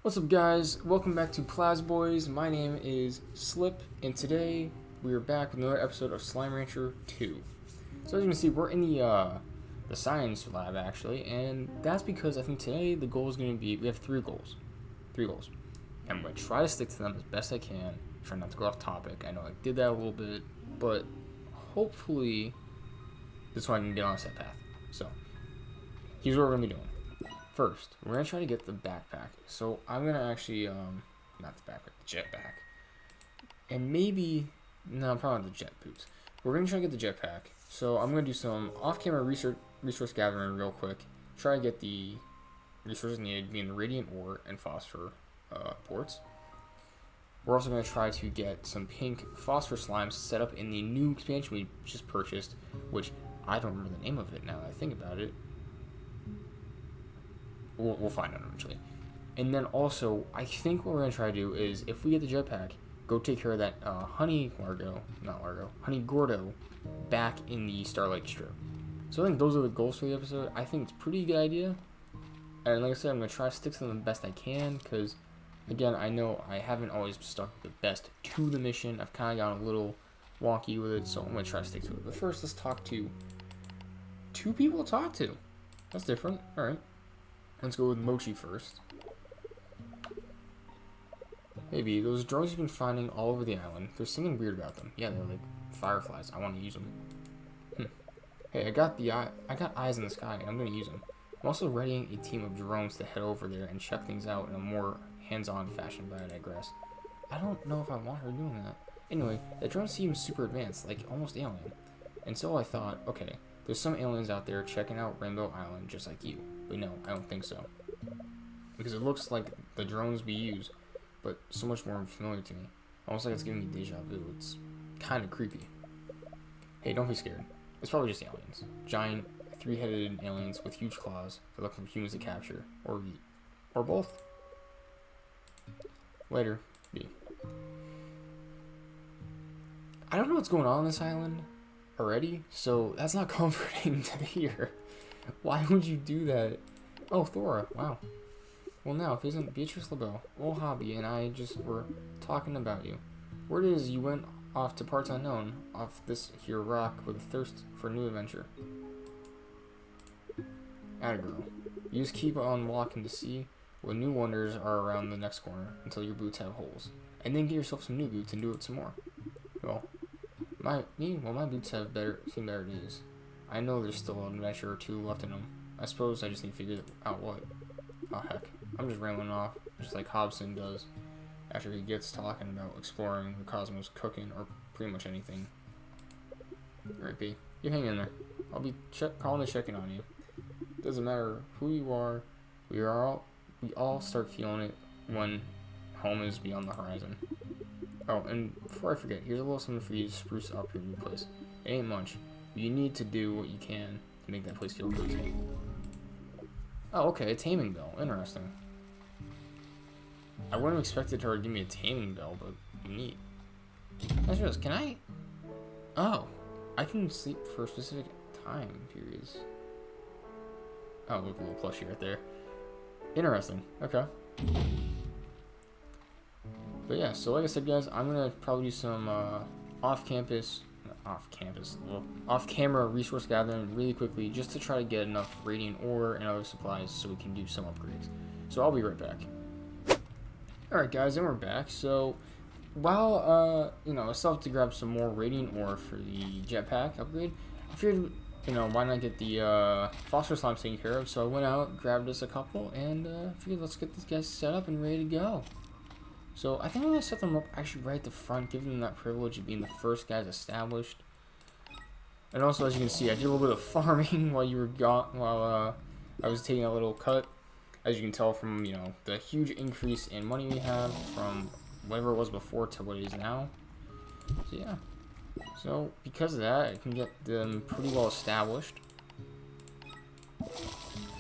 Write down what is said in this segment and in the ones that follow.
What's up, guys? Welcome back to Plaz Boys. My name is Slip, and today we are back with another episode of Slime Rancher 2. So as you can see, we're in the science lab actually, and that's because I think today the goal is going to be we have three goals. I'm going to try to stick to them as best I can. Try not to go off topic. I know I did that a little bit, but hopefully this one I can get on a set path. So here's what we're going to be doing. First, we're going to try to get the backpack. So I'm going to actually, not the backpack, the jetpack. And maybe, no, probably not the jet boots. We're going to try to get the jetpack. So I'm going to do some off-camera resource gathering real quick. Try to get the resources needed, being the radiant ore and phosphor ports. We're also going to try to get some pink phosphor slimes set up in the new expansion we just purchased, which I don't remember the name of it now that I think about it. We'll find out eventually. And then also, I think what we're going to try to do is, if we get the jetpack, go take care of that honey gordo back in the Starlight Strip. So I think those are the goals for the episode. I think it's a pretty good idea. And like I said, I'm going to try to stick to them the best I can, because, again, I know I haven't always stuck the best to the mission. I've kind of gotten a little wonky with it, so I'm going to try to stick to it. But first, let's talk to two people to talk to. That's different. Alright. Let's go with Mochi first. Hey B, those drones you've been finding all over the island, there's something weird about them. Yeah, they're like fireflies. I want to use them. Hey, I got eyes in the sky, and I'm going to use them. I'm also readying a team of drones to head over there and check things out in a more hands-on fashion, but I digress. I don't know if I want her doing that. Anyway, the drone seems super advanced, like almost alien. And so I thought, okay, there's some aliens out there checking out Rainbow Island just like you. But no, I don't think so. Because it looks like the drones we use, but so much more familiar to me. Almost like it's giving me deja vu. It's kind of creepy. Hey, don't be scared. It's probably just aliens. Giant, three-headed aliens with huge claws that look for humans to capture, or eat. Or both. Later, B. I don't know what's going on this island already, so that's not comforting to hear. Why would you do that? Oh, Thora, wow. Well, now, if isn't Beatrice LaBelle, old hobby, and I just were talking about you. Word is you went off to parts unknown, off this here rock with a thirst for a new adventure. Atta girl. You just keep on walking to see what new wonders are around the next corner until your boots have holes. And then get yourself some new boots and do it some more. Well, my boots have seen better days. I know there's still an adventure or two left in them. I suppose I just need to figure out what. Oh heck, I'm just rambling off, just like Hobson does after he gets talking about exploring the cosmos, cooking, or pretty much anything. Alright, B, you hang in there. I'll be calling and checking on you. Doesn't matter who you are, we all start feeling it when home is beyond the horizon. Oh, and before I forget, here's a little something for you to spruce up your new place. It ain't much. You need to do what you can to make that place feel cozy. Oh, okay, a taming bell. Interesting. I wouldn't have expected her to give me a taming bell, but neat. That's just, can I? Oh, I can sleep for specific time periods. Oh, look, a little plushie right there. Interesting. Okay. But yeah, so like I said, guys, I'm gonna probably do some off-camera resource gathering really quickly, just to try to get enough radiant ore and other supplies so we can do some upgrades. So I'll be right back. Alright guys, and we're back. So while I still have to grab some more radiant ore for the jetpack upgrade, I figured, why not get the phosphor slime taken care of. So I went out, grabbed us a couple, and figured let's get these guys set up and ready to go. So I think I'm going to set them up actually right at the front, giving them that privilege of being the first guys established. And also, as you can see, I did a little bit of farming while you were gone, while I was taking a little cut. As you can tell from, the huge increase in money we have from whatever it was before to what it is now. So yeah. So because of that, I can get them pretty well established.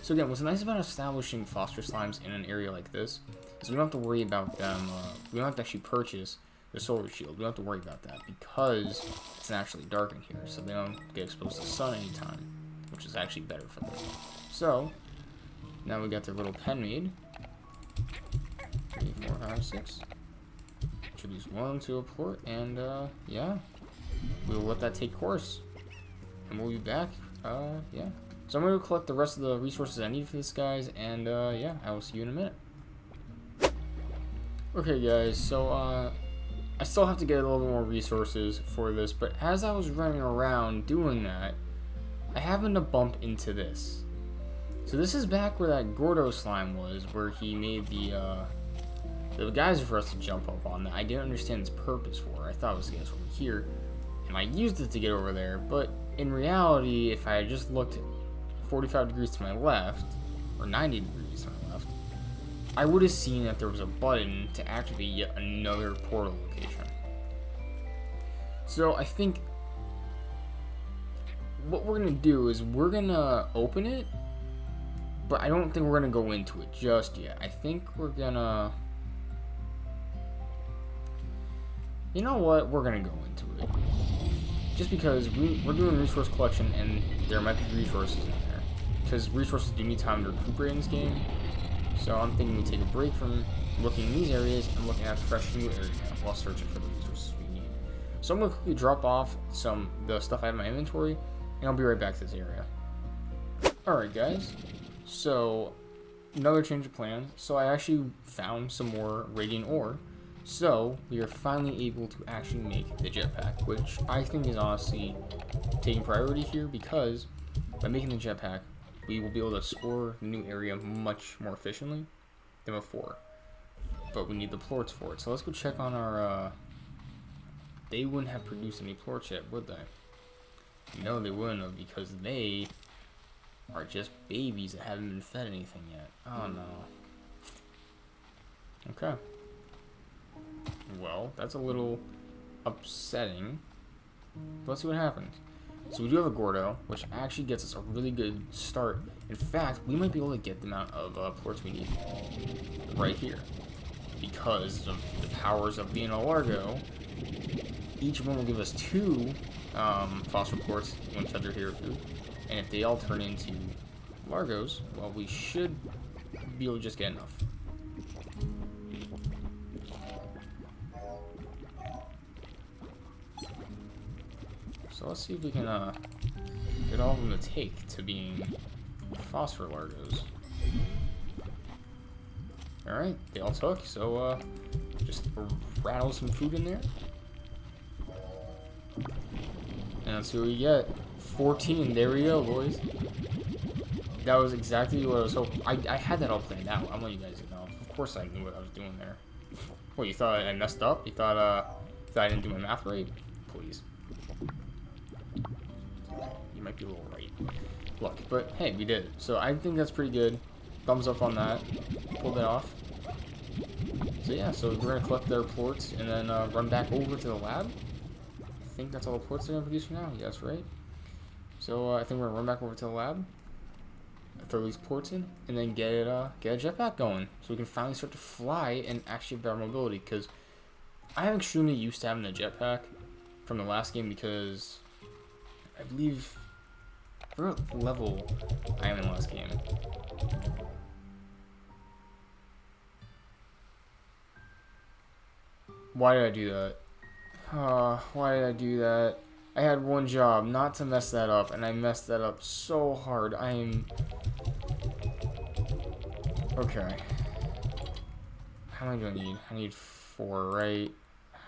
So again, what's nice about establishing phosphor slimes in an area like this is we don't have to worry about them, we don't have to actually purchase the solar shield. We don't have to worry about that because it's naturally dark in here, so they don't get exposed to the sun anytime, which is actually better for them. So, now we got their little pen made. 3, 4, 5, 6. Introduce 1 to a port, and yeah, we'll let that take course, and we'll be back. Yeah. So I'm gonna collect the rest of the resources I need for this, guys, and yeah, I will see you in a minute. Okay, guys. So I still have to get a little bit more resources for this, but as I was running around doing that, I happened to bump into this. So this is back where that Gordo slime was, where he made the geyser for us to jump up on that I didn't understand its purpose for. I thought it was to get us over here, and I used it to get over there, but in reality, if I had just looked 45 degrees to my left, or 90 degrees to my left, I would have seen that there was a button to activate yet another portal location. So I think what we're gonna do is we're gonna open it, but I don't think we're gonna go into it just yet. I think we're gonna, you know what, we're gonna go into it. Just because we're doing resource collection and there might be resources in there. Because resources do need time to recuperate in this game. So I'm thinking we take a break from looking in these areas and looking at fresh new areas while searching for the resources we need. So I'm going to quickly drop off the stuff I have in my inventory, and I'll be right back to this area. Alright guys, so another change of plans. So I actually found some more radiant ore. So we are finally able to actually make the jetpack, which I think is honestly taking priority here, because by making the jetpack, we will be able to explore the new area much more efficiently than before. But we need the plorts for it. So let's go check on our, they wouldn't have produced any plorts yet, would they? No, they wouldn't have, because they are just babies that haven't been fed anything yet. Oh no. Okay. Well, that's a little upsetting. But let's see what happens. So we do have a Gordo, which actually gets us a really good start. In fact, we might be able to get the amount of ports we need right here. Because of the powers of being a Largo, each one will give us 2 phosphor ports when fed their hero food. And if they all turn into Largos, well, we should be able to just get enough. So let's see if we can get all of them to take to being phosphor Largos. Alright, they all took, so just rattle some food in there. And let's see what we get. 14, there we go, boys. That was exactly what I was hoping. I had that all planned out. I'm letting you guys know. Of course I knew what I was doing there. What, you thought I messed up? You thought I didn't do my math right? Please. You might be a little right. Look, but hey, we did it. So I think that's pretty good. Thumbs up on that. Pulled it off. So yeah, so we're gonna collect their ports and then run back over to the lab. I think that's all the ports they're gonna produce for now. Yes, right? So I think we're gonna run back over to the lab, throw these ports in, and then get a jetpack going, so we can finally start to fly and actually have better mobility. Because I am extremely used to having a jetpack from the last game, because I believe I forgot what level I am in the last game. Why did I do that? Why did I do that? I had one job, not to mess that up, and I messed that up so hard. Okay. How many do I need? I need 4, right?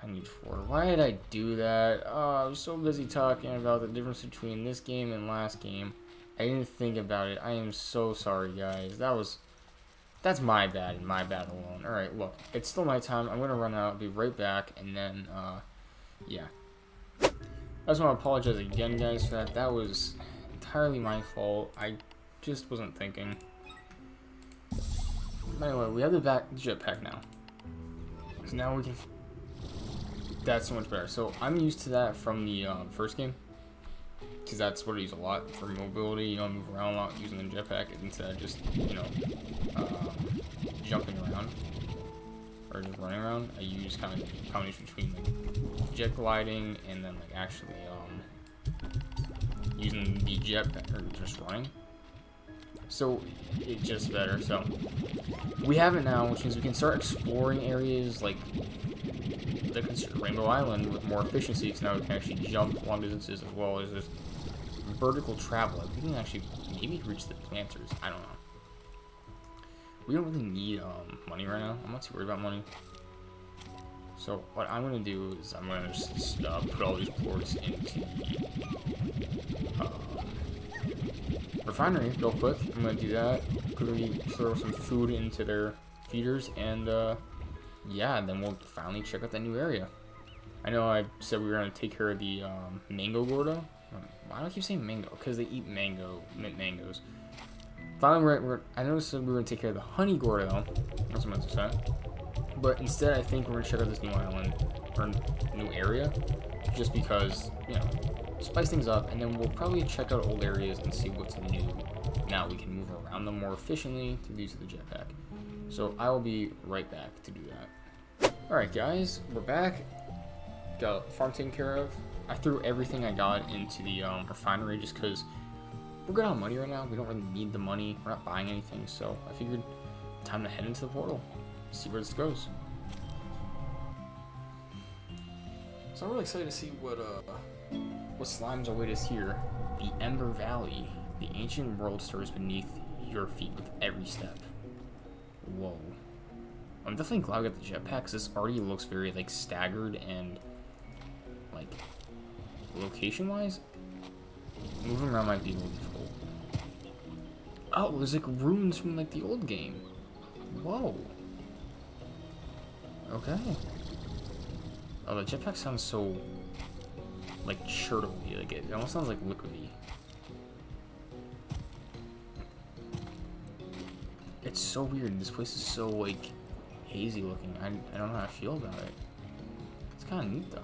I need 4. Why did I do that? Oh, I was so busy talking about the difference between this game and last game. I didn't think about it. I am so sorry, guys. That's my bad and my bad alone. Alright, look. It's still my time. I'm gonna run out, be right back, and then, yeah. I just want to apologize again, guys, for that. That was entirely my fault. I just wasn't thinking. But anyway, we have the jetpack now. So now we can... That's so much better. So I'm used to that from the first game, because that's what I use a lot for mobility. You know, I move around a lot using the jetpack instead of just, you know, jumping around or just running around. I use kind of a combination between like jet gliding and then like actually using the jetpack or just running. So it's just better. So we have it now, which means we can start exploring areas like the Rainbow Island with more efficiency, because now we can actually jump long distances as well as just vertical travel. Like we can actually maybe reach the planters. I don't know. We don't really need money right now. I'm not too worried about money. So what I'm gonna do is I'm gonna just put all these ports into the refinery real quick. I'm gonna do that. Quickly throw some food into their feeders, and yeah, then we'll finally check out that new area. I know I said we were gonna take care of the mango gordo. Why do I keep saying mango? Because they eat mint mangoes. Finally, I noticed that we were gonna take care of the honey gordo. That's what I meant to say. But instead, I think we're gonna check out this new island or new area, just because, you know, spice things up, and then we'll probably check out old areas and see what's new. Now we can move around them more efficiently through the use of the jetpack. So I will be right back to do that. Alright guys, we're back. Got the farm taken care of. I threw everything I got into the refinery just because we're good on money right now. We don't really need the money. We're not buying anything, so I figured time to head into the portal. See where this goes. So I'm really excited to see what slimes await us here. The Ember Valley. The ancient world stirs beneath your feet with every step. Whoa. I'm definitely glad I got the jetpack, because this already looks very like staggered and like location-wise. Moving around might be a little difficult. Oh, there's like runes from like the old game. Whoa. Okay. Oh, the jetpack sounds so like churtly. Like it almost sounds like liquidy. It's so weird. This place is so like hazy looking. I don't know how I feel about it. It's kind of neat though.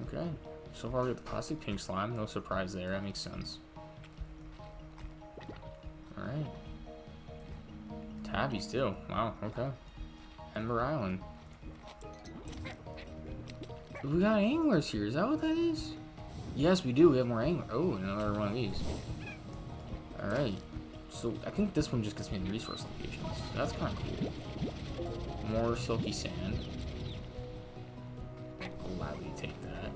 Okay. So far we got the classic pink slime. No surprise there. That makes sense. Alright. Tabbies too. Wow. Okay. Ember Island. We got anglers here. Is that what that is? Yes, we do. We have more anglers. Oh, another one of these. Alright. So I think this one just gets me the resource locations. That's kind of cool. More silky sand. Gladly take that.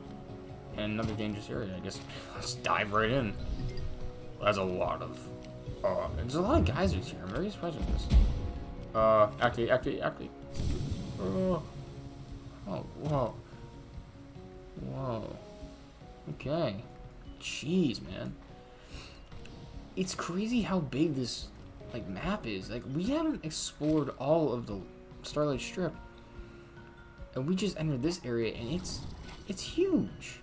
And another dangerous area. I guess let's dive right in. That's a lot of. There's a lot of geysers here. I'm very surprised with this. Activate. Oh, whoa. Whoa. Okay. Jeez, man. It's crazy how big this like map is. Like we haven't explored all of the Starlight Strip, and we just entered this area, and it's huge.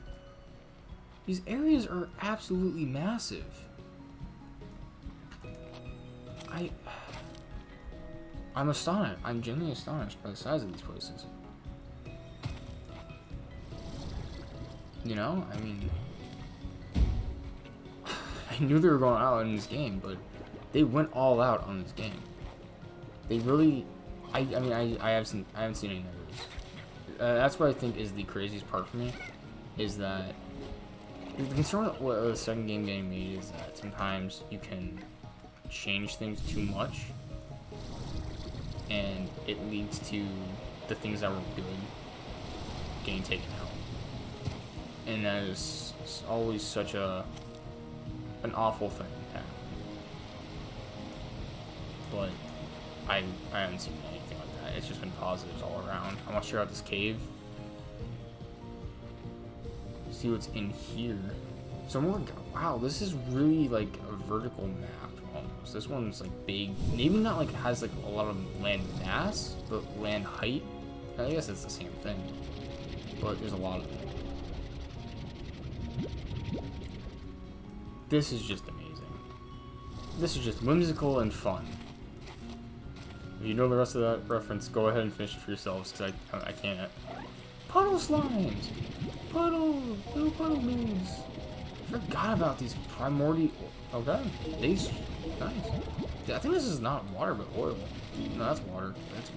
These areas are absolutely massive. I'm astonished. I'm genuinely astonished by the size of these places. You know, I mean, I knew they were going out in this game, but they went all out on this game. They really, I haven't seen any negatives. That's what I think is the craziest part for me, is that the concern with the second game getting made is that sometimes you can change things too much, and it leads to the things that were good getting taken out. And that is always such an awful thing to happen. But I haven't seen anything like that. It's just been positives all around. I want to check out this cave. See what's in here. So more. Wow, this is really like a vertical map almost. This one's like big. Maybe not like has like a lot of land mass, but land height. I guess it's the same thing. But there's a lot of it. This is just amazing. This is just whimsical and fun. If you know the rest of that reference, go ahead and finish it for yourselves, because I can't. Puddle slimes! Little puddle moves! I forgot about these primordial. Okay, these. Nice. I think this is not water, but oil. No, that's water. That's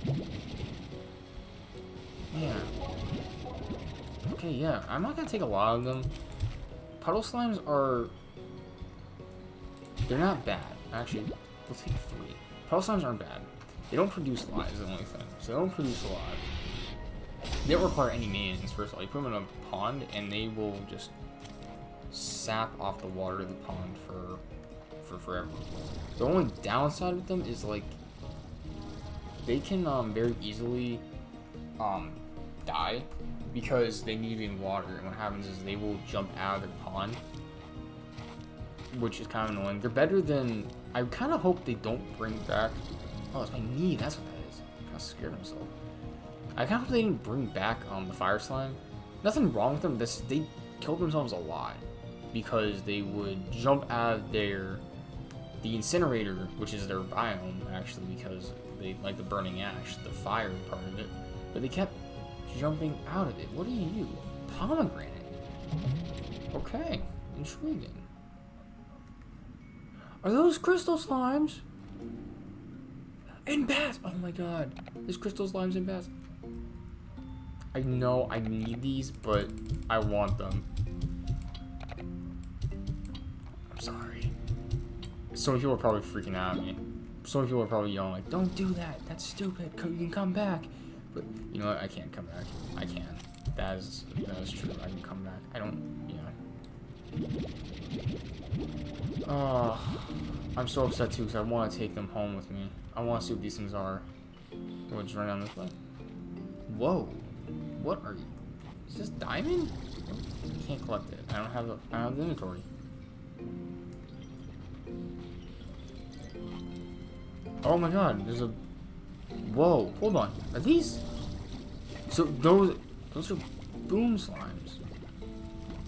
weird. Yeah. Okay, yeah. I'm not gonna take a lot of them. Puddle slimes are they're not bad. Actually, we'll take 3. Puddle slimes aren't bad. They don't produce a lot is the only thing. So they don't produce a lot. They don't require any maintenance, first of all. You put them in a pond, and they will just sap off the water of the pond for forever. The only downside with them is, like, they can very easily die because they need to be in water. And what happens is they will jump out of the pond, which is kind of annoying. They're better than... I kind of hope they don't bring back... Oh, it's my knee. That's what that is. I kind of scared myself. I kind of hope they didn't bring back the fire slime. Nothing wrong with them. They killed themselves a lot because they would jump out of the incinerator, which is their biome, actually, because they like the burning ash, the fire part of it. But they kept jumping out of it. What are you? Pomegranate. Okay. Intriguing. Are those crystal slimes? And bats! Oh my god. There's crystal slimes and bats. I know I need these, but I want them. I'm sorry. So many people are probably freaking out at me. So many people are probably yelling like, don't do that. That's stupid. You can come back. But you know what? I can't come back. I can. That is true. I can come back. I don't... Yeah. Oh, I'm so upset too because I want to take them home with me. I want to see what these things are. We'll just run down this way. Whoa. What are you? Is this diamond? I can't collect it. I don't have the inventory. Oh my god, there's a... Whoa, hold on. Are these... So those are boom slimes.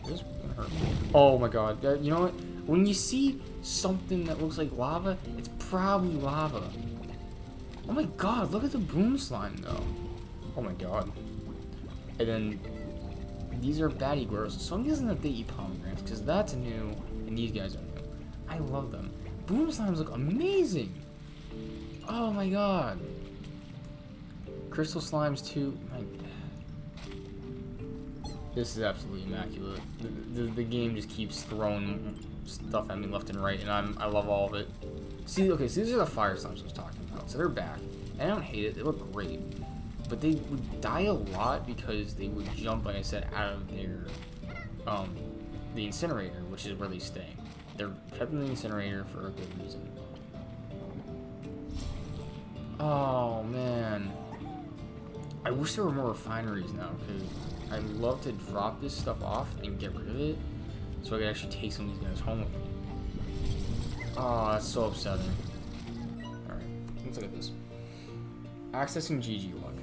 This gonna hurt. Oh my god. You know what? When you see something that looks like lava, it's probably lava. Oh my god, look at the boom slime though. Oh my god. And then these are baddie girls. So I'm guessing that they eat pomegranates because that's new and these guys are new. I love them. Boom slimes look amazing. Oh my god. Crystal slimes too. This is absolutely immaculate. The game just keeps throwing stuff at me left and right, and I love all of it. See, okay, so these are the fire slimes I was talking about. So they're back, and I don't hate it. They look great, but they would die a lot because they would jump, like I said, out of their the incinerator, which is where they stay. They're kept in the incinerator for a good reason. Oh man, I wish there were more refineries now because I'd love to drop this stuff off and get rid of it so I could actually take some of these guys home with me. Oh, that's so upsetting. Alright, let's look at this. Accessing GG log.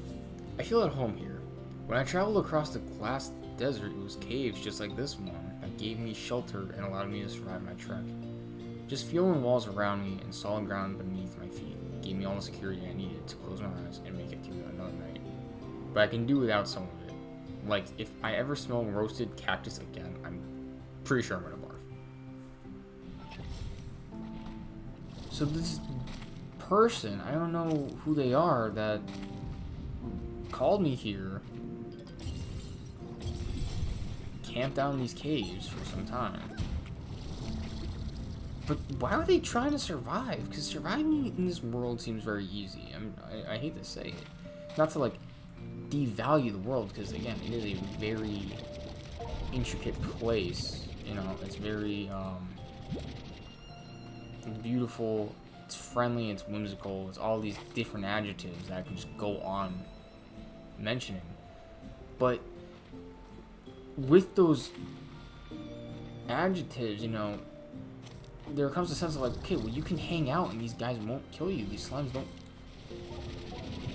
I feel at home here. When I traveled across the glass desert, it was caves just like this one that gave me shelter and allowed me to survive my trek. Just feeling walls around me and solid ground beneath my feet gave me all the security I needed to close my eyes and make it through another night. But I can do without some of it. Like, if I ever smell roasted cactus again, I'm pretty sure I'm gonna barf. So this person, I don't know who they are, that called me here, camped out in these caves for some time. But why are they trying to survive? Because surviving in this world seems very easy. I hate to say it. Not to, like, devalue the world, because, again, it is a very intricate place. You know, it's very, it's beautiful, it's friendly, it's whimsical, it's all these different adjectives that I can just go on mentioning. But with those adjectives, you know, there comes a sense of like, okay, well, you can hang out and these guys won't kill you. These slimes don't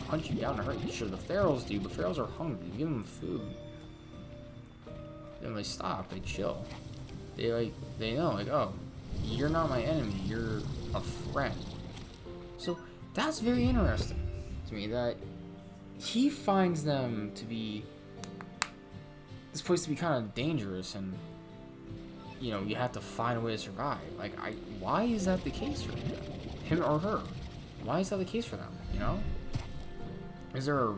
hunt you down and hurt you. Sure, the pharaohs do, but pharaohs are hungry. You give them food, then they stop. They chill. They know, like, oh, you're not my enemy. You're a friend. So that's very interesting to me that he finds them to be this place to be kind of dangerous and, you know, you have to find a way to survive. Like, why is that the case for him or her? Why is that the case for them, you know? Is there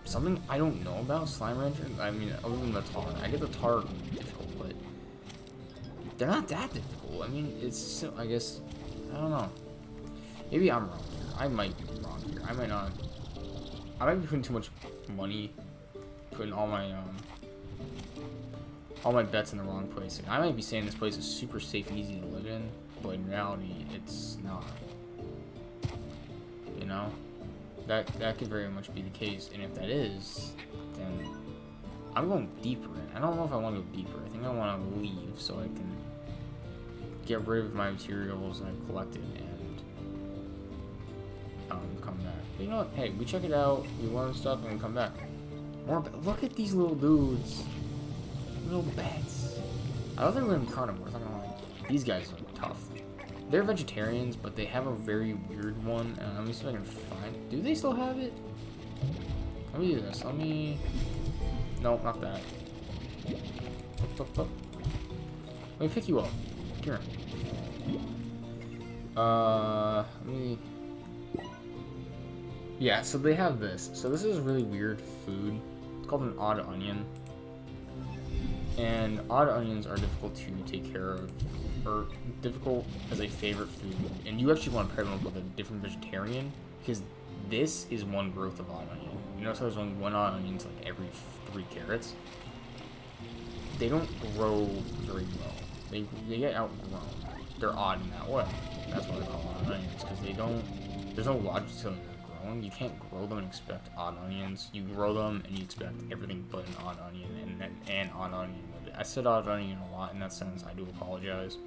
something I don't know about Slime Rancher? I mean, other than the tar. I get the tar difficult, but they're not that difficult. I mean, it's, I guess, I don't know. Maybe I'm wrong here. I might be wrong here. I might not. I might be putting too much money, putting all my bets in the wrong place. I might be saying this place is super safe, easy to live in, but in reality, it's not. You know, that could very much be the case. And if that is, then I'm going deeper in. I don't know if I want to go deeper. I think I want to leave so I can get rid of my materials that I've collected and come back. But you know what? Hey, we check it out, we learn stuff, and we come back. Look at these little dudes. Little bats. I don't think we're gonna be carnivores, I'm not gonna lie. These guys are tough. They're vegetarians, but they have a very weird one. Let me see if I can find. Do they still have it? Let me do this. No, not that. Up. Let me pick you up. Here. Let me. Yeah, so they have this. So this is really weird food. It's called an odd onion. And odd onions are difficult to take care of, or difficult as a favorite food. And you actually want to pair them up with a different vegetarian, because this is one growth of odd onion. You notice how there's only one odd onion to like every 3 carrots? They don't grow very well. They get outgrown. They're odd in that way. That's why they're called odd onions, because they don't. There's no logic to them growing. You can't grow them and expect odd onions. You grow them and you expect everything but an odd onion and an odd onion with it. I said odd onion a lot in that sense. I do apologize.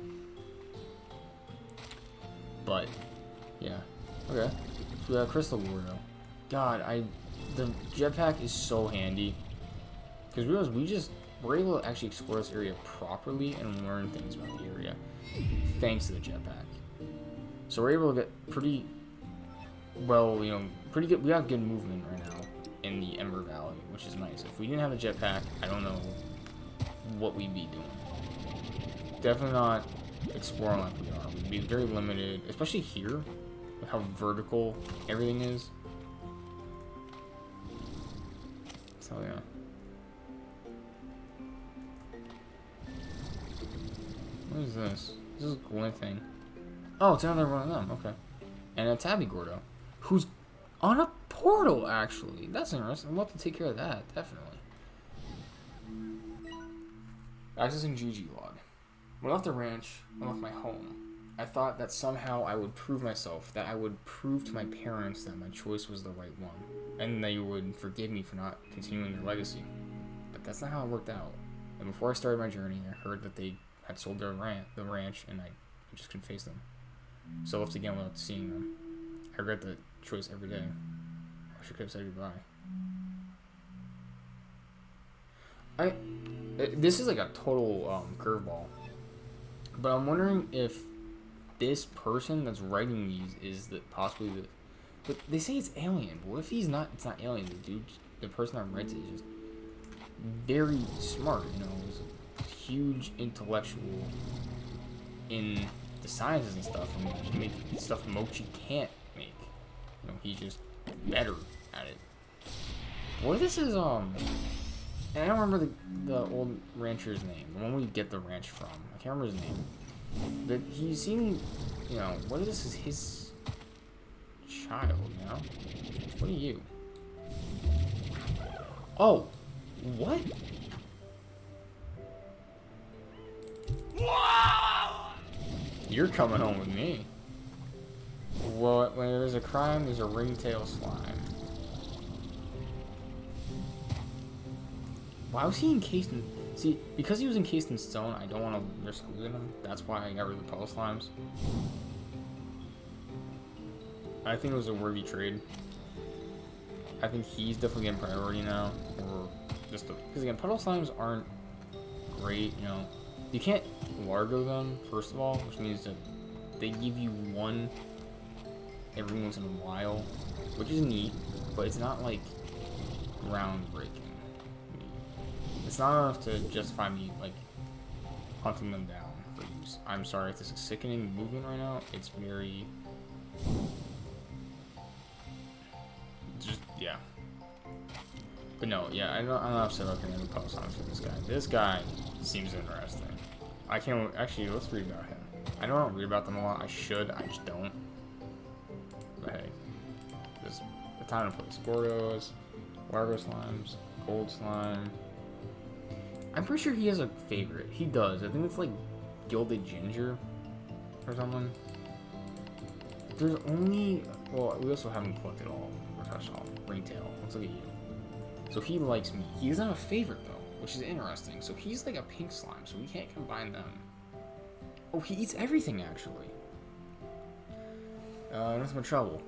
But yeah, okay. So we got Crystal Gordo. God, the jetpack is so handy because we're able to actually explore this area properly and learn things about the area thanks to the jetpack. So we're able to get pretty good. We have good movement right now in the Ember Valley, which is nice. If we didn't have a jetpack, I don't know what we'd be doing. Definitely not exploring like we are. We'd be very limited, especially here, with how vertical everything is. So yeah. What is this? This is glinting. Oh, it's another one of them. Okay. And a Tabby Gordo, who's on a portal, actually. That's interesting. We'll have to take care of that, definitely. Accessing GG log. When I left the ranch, I left my home. I thought that somehow I would prove myself, that I would prove to my parents that my choice was the right one, and they would forgive me for not continuing their legacy. But that's not how it worked out. And before I started my journey, I heard that they had sold the ranch, and I just couldn't face them. So I left again without seeing them. I regret the choice every day. I wish I could have said goodbye. This is like a total curveball, but I'm wondering if this person that's writing these is possibly the. But they say it's alien. But what if he's not? It's not alien. The person that writes it is just very smart. You know, he's a huge intellectual in the sciences and stuff, and he can make stuff Mochi can't make. You know, he's just better at it. What if this is and I don't remember the old rancher's name, the one we get the ranch from. I can't remember his name. But he seemed, you know, what if this is his child, you know? What are you? Oh, what? You're coming home with me. Well, when there's a crime, there's a ringtail slime. Why was he encased in... See, because he was encased in stone, I don't want to risk losing him. That's why I got rid of the puddle slimes. I think it was a worthy trade. I think he's definitely getting priority now. Or just because again, puddle slimes aren't great, you know. You can't largo them, first of all, which means that they give you one every once in a while, which is neat, but it's not like groundbreaking. It's not enough to justify me like hunting them down for use. I'm sorry if this is sickening movement right now. It's very just yeah. But no, yeah, I'm not upset about getting the puddle slimes for this guy. This guy seems interesting. I can't actually. Let's read about him. I know I don't read about them a lot. I should. I just don't. But hey, there's a time and place. Gordos, Largo slimes, gold slime. I'm pretty sure he has a favorite. He does. I think it's like gilded ginger or something. There's only... Well, we also haven't collected all. Or touched all. Ringtail. Let's look at you. So he likes me. He doesn't have a favorite though, which is interesting. So he's like a pink slime, so we can't combine them. Oh, he eats everything actually. Nothing but trouble.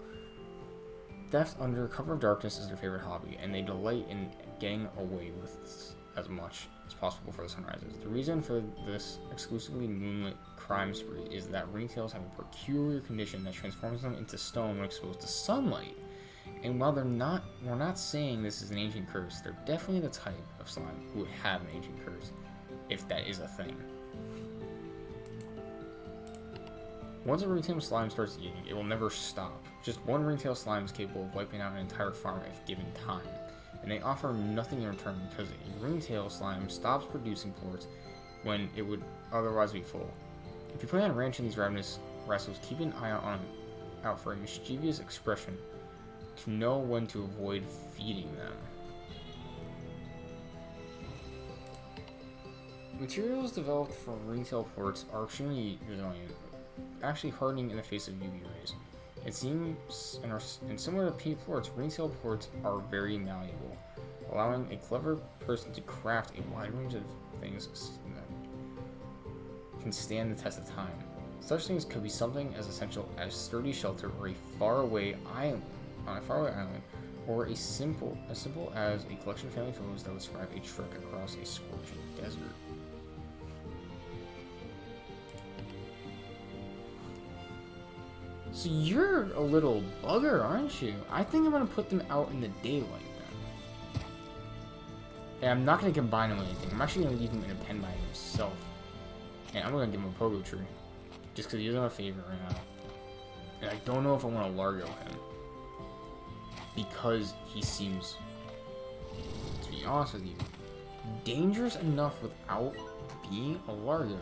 Theft under cover of darkness is their favorite hobby, and they delight in getting away with as much as possible for the sunrises. The reason for this exclusively moonlit crime spree is that ringtails have a peculiar condition that transforms them into stone when exposed to sunlight. And while we're not saying this is an ancient curse, they're definitely the type of slime who would have an ancient curse, if that is a thing. Once a ringtail slime starts eating, it will never stop. Just one ringtail slime is capable of wiping out an entire farm if given time, and they offer nothing in return because a ringtail slime stops producing plorts when it would otherwise be full. If you plan on ranching these ravenous rascals, keep an eye out for a mischievous expression to know when to avoid feeding them. Materials developed from ringtail plorts are extremely resilient, actually hardening in the face of UV rays. It seems, and similar to pink plorts, ringtail plorts are very malleable, allowing a clever person to craft a wide range of things that can stand the test of time. Such things could be something as essential as sturdy shelter or a faraway island, or as simple as a collection of family photos that would survive a trek across a scorching desert. So you're a little bugger, aren't you? I think I'm gonna put them out in the daylight then. And I'm not gonna combine them with anything. I'm actually gonna leave him in a pen by himself. And I'm gonna give him a pogo tree. Just because he doesn't have a favorite right now. And I don't know if I want to Largo him. Because he seems, to be honest with you, dangerous enough without being a Largo.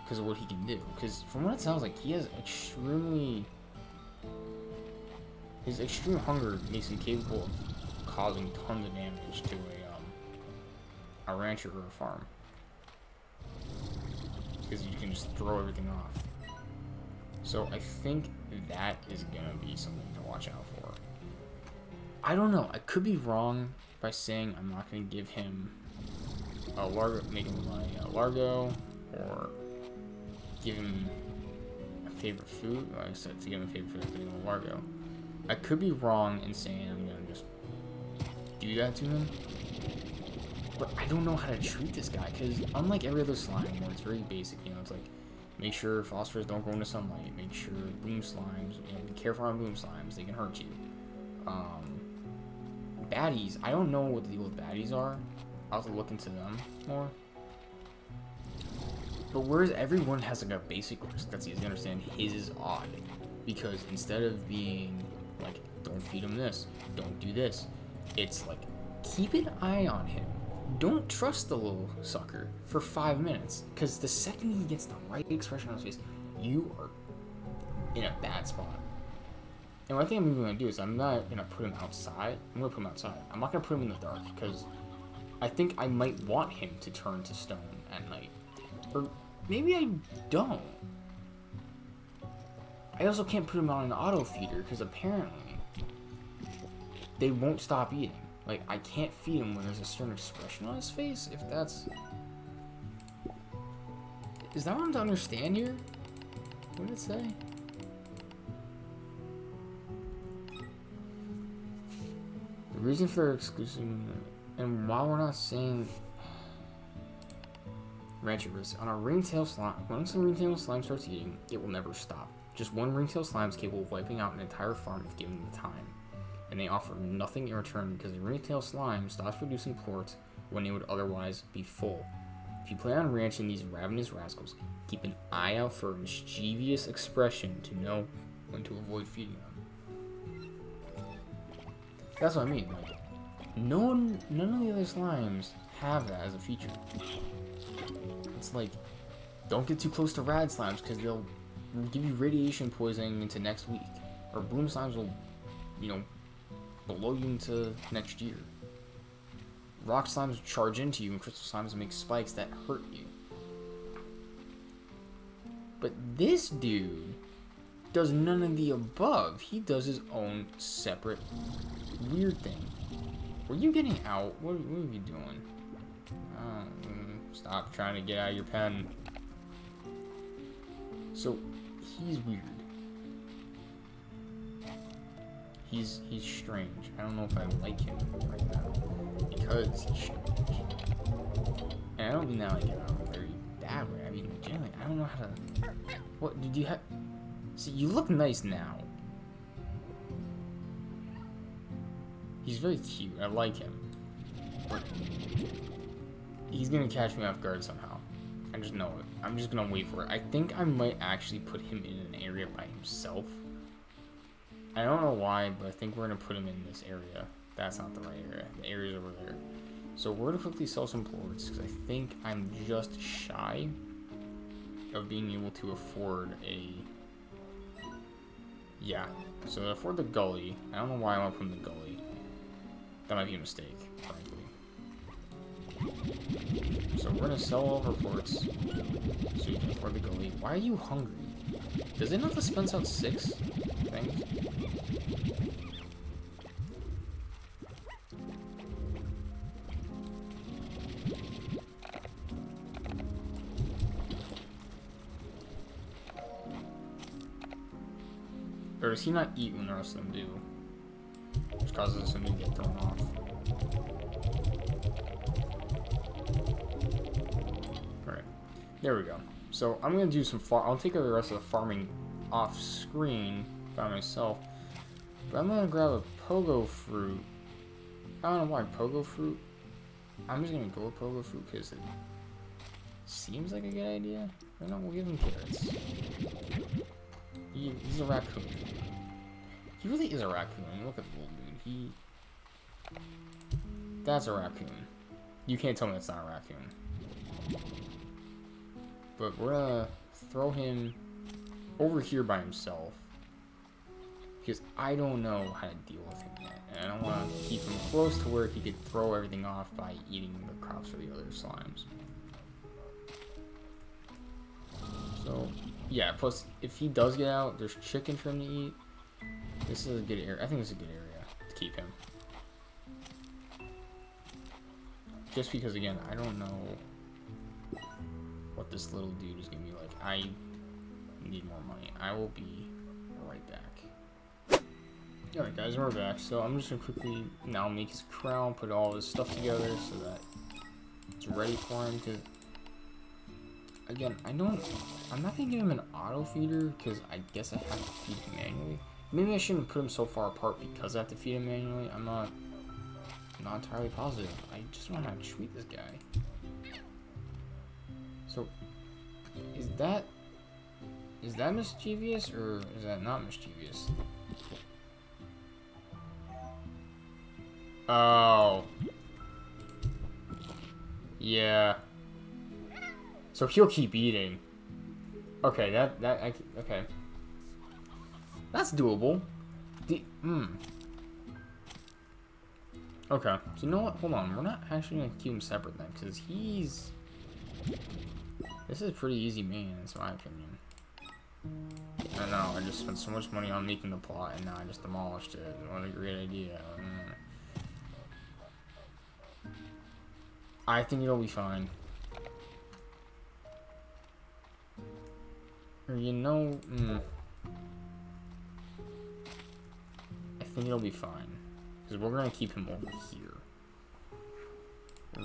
Because of what he can do. Because from what it sounds like, he has his extreme hunger makes him capable of causing tons of damage to a rancher or a farm. Because you can just throw everything off. So I think that is gonna be something to watch out for. I don't know. I could be wrong by saying I'm not gonna give him a Largo, make him a Largo, or give him a favorite food. Like I said, to give him a favorite food, give him a Largo. I could be wrong in saying I'm gonna just do that to him. But I don't know how to treat this guy, because unlike every other slime where it's very basic, you know, it's like, make sure phosphorus don't go into sunlight, make sure bloom slimes, you know, be careful on bloom slimes, they can hurt you. Baddies, I don't know what the deal with baddies are. I'll have to look into them more. But whereas everyone has like a basic risk that's easy to understand, his is odd. Because instead of being like, don't feed him this, don't do this, it's like, keep an eye on him. Don't trust the little sucker for 5 minutes, because the second he gets the right expression on his face, you are in a bad spot. And what I think I'm going to do is I'm not going to put him outside. I'm going to put him outside. I'm not going to put him in the dark, because I think I might want him to turn to stone at night. Or maybe I don't. I also can't put him on an auto feeder, because apparently they won't stop eating. Like, I can't feed him when there's a certain expression on his face, if that's... Is that what I'm to understand here? What did it say? The reason for their exclusive... And while we're not saying... Rancher risk. On a ringtail slime... Once a ringtail slime starts eating, it will never stop. Just one ringtail slime is capable of wiping out an entire farm if given the time. And they offer nothing in return because the ringtail slime stops producing plorts when it would otherwise be full. If you plan on ranching these ravenous rascals, keep an eye out for a mischievous expression to know when to avoid feeding them. That's what I mean. Like, none of the other slimes have that as a feature. It's like, Don't get too close to rad slimes because they'll give you radiation poisoning into next week. Or boom slimes will, you know, blow you into next year. Rock slimes charge into you and crystal slimes make spikes that hurt you. But this dude does none of the above. He does his own separate weird thing. Were you getting out? What are you doing? Stop trying to get out of your pen. So, he's weird. He's strange. I don't know if I like him right now. Because he's strange. And I don't mean that like in a very bad way. I mean, generally, I don't know how to... What, did you have... See, you look nice now. He's very cute. I like him. But he's gonna catch me off guard somehow. I just know it. I'm just gonna wait for it. I think I might actually put him in an area by himself. I don't know why, but I think we're gonna put him in this area. That's not the right area. The area's over there. So we're gonna quickly sell some plorts because I think I'm just shy of being able to afford a... Yeah. So to afford the gully, I don't know why I want to put him in the gully. That might be a mistake, frankly. So we're gonna sell all of our ports so we can afford the gully. Why are you hungry? Does it not dispense out 6 things? Or does he not eat when the rest of them do? Which causes him to get thrown off. Alright. There we go. So I'm gonna do some I'll take the rest of the farming off screen by myself. But I'm gonna grab a pogo fruit. I don't know why pogo fruit. I'm just gonna go with pogo fruit because it seems like a good idea. I don't know, we'll give him carrots. He's a raccoon. He really is a raccoon. Look at the little dude. That's a raccoon. You can't tell me that's not a raccoon. But we're gonna throw him over here by himself. Because I don't know how to deal with him yet. And I don't want to keep him close to where he could throw everything off by eating the crops for the other slimes. So... yeah, plus, if he does get out, there's chicken for him to eat. This is a good area. I think it's a good area to keep him. Just because, again, I don't know what this little dude is going to be like. I need more money. I will be right back. Alright, guys, we're back. So I'm just going to quickly now make his crown, put all his stuff together so that it's ready for him. Because, again, I'm not going to give him an auto feeder because I guess I have to feed him manually. Maybe I shouldn't put him so far apart because I have to feed him manually. I'm not entirely positive. I just want to treat this guy. So, is that mischievous or is that not mischievous? Oh. Yeah. So he'll keep eating. Okay, okay. That's doable. Okay, so you know what? Hold on. We're not actually gonna keep him separate then, because this is a pretty easy maintenance, in my opinion. I know, I just spent so much money on making the plot, and now I just demolished it. What a great idea. I think it'll be fine. Or you know, I think it'll be fine. Because we're going to keep him over here.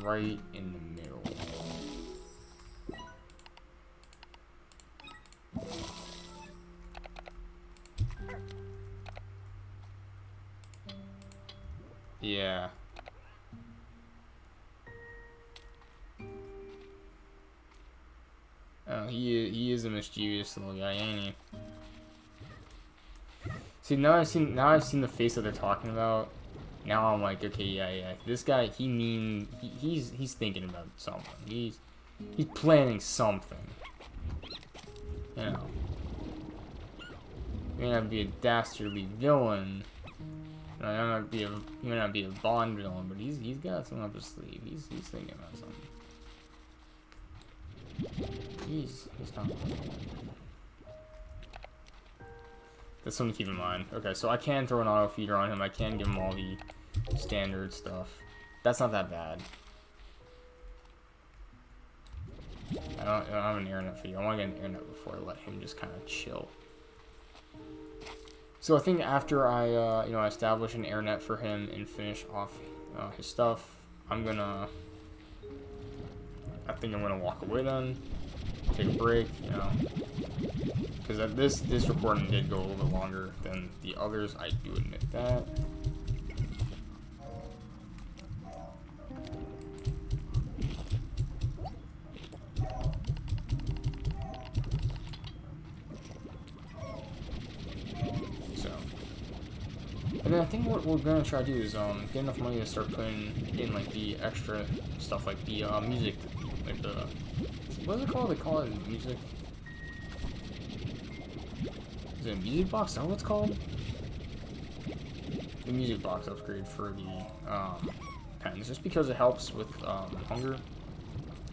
Right in the middle. Yeah. Oh, he is a mischievous little guy, ain't he? See, now I've seen the face that they're talking about. Now I'm like, okay, yeah. This guy, he's thinking about something. He's planning something. You know. He may not be a dastardly villain. He may not be a Bond villain, but he's got something up his sleeve. He's thinking about something. He's talking. That's something to keep in mind. Okay, so I can throw an auto feeder on him. I can give him all the standard stuff. That's not that bad. I don't have an internet feeder. I want to get an internet before I let him just kind of chill. So I think after I, establish an airnet for him and finish off his stuff, I think I'm gonna walk away then, take a break, because this recording did go a little bit longer than the others. I do admit that. And then I think what we're gonna try to do is get enough money to start putting in like the extra stuff, like the music, like the what is it called? They call it music. Is it a music box? Is that what it's called? The music box upgrade for the pens, just because it helps with hunger.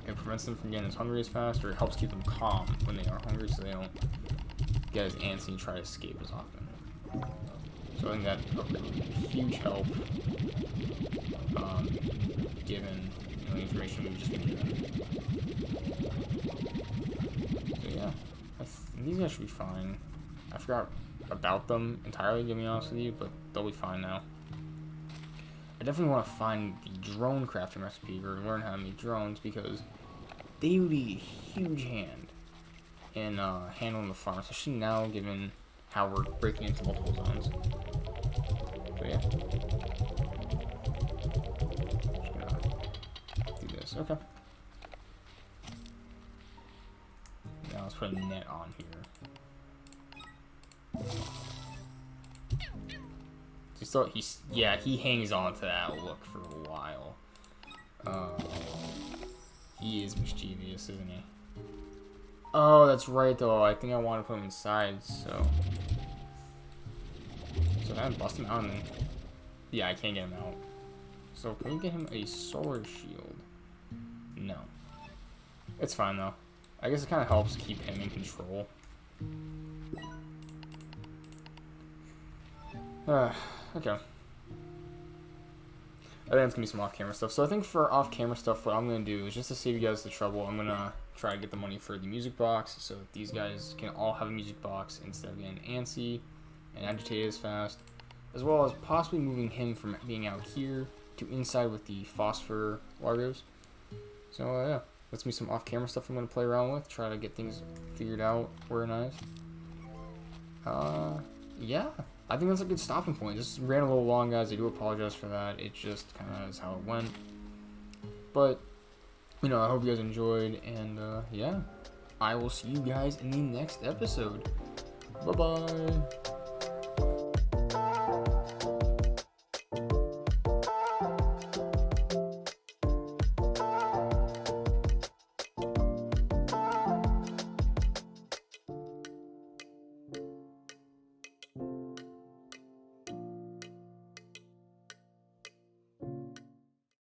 It prevents them from getting as hungry as fast, or it helps keep them calm when they are hungry, so they don't get as antsy and try to escape as often. So I think that would be a huge help, given the information we've just been given. So yeah, these guys should be fine. I forgot about them entirely, to be honest with you, but they'll be fine now. I definitely want to find the drone crafting recipe or learn how to make drones, because they would be a huge hand in handling the farm, especially now given how we're breaking into multiple zones. So yeah. Just gonna do this. Okay. Now let's put a net on here. He hangs on to that look for a while. He is mischievous, isn't he? Oh, that's right though. I think I want to put him inside, so I bust him out and then, yeah, I can't get him out. So can we get him a solar shield? No. It's fine though. I guess it kind of helps keep him in control. Okay. I think it's gonna be some off-camera stuff. So I think for off-camera stuff, what I'm gonna do is, just to save you guys the trouble, I'm gonna try to get the money for the music box, so that these guys can all have a music box instead of getting antsy and agitated as fast, as well as possibly moving him from being out here to inside with the phosphor largos. So yeah, that's me some off-camera stuff I'm gonna play around with, try to get things figured out, organized. Yeah, I think that's a good stopping point. This ran a little long, guys. I do apologize for that. It just kind of is how it went. But I hope you guys enjoyed, and yeah, I will see you guys in the next episode. Bye bye.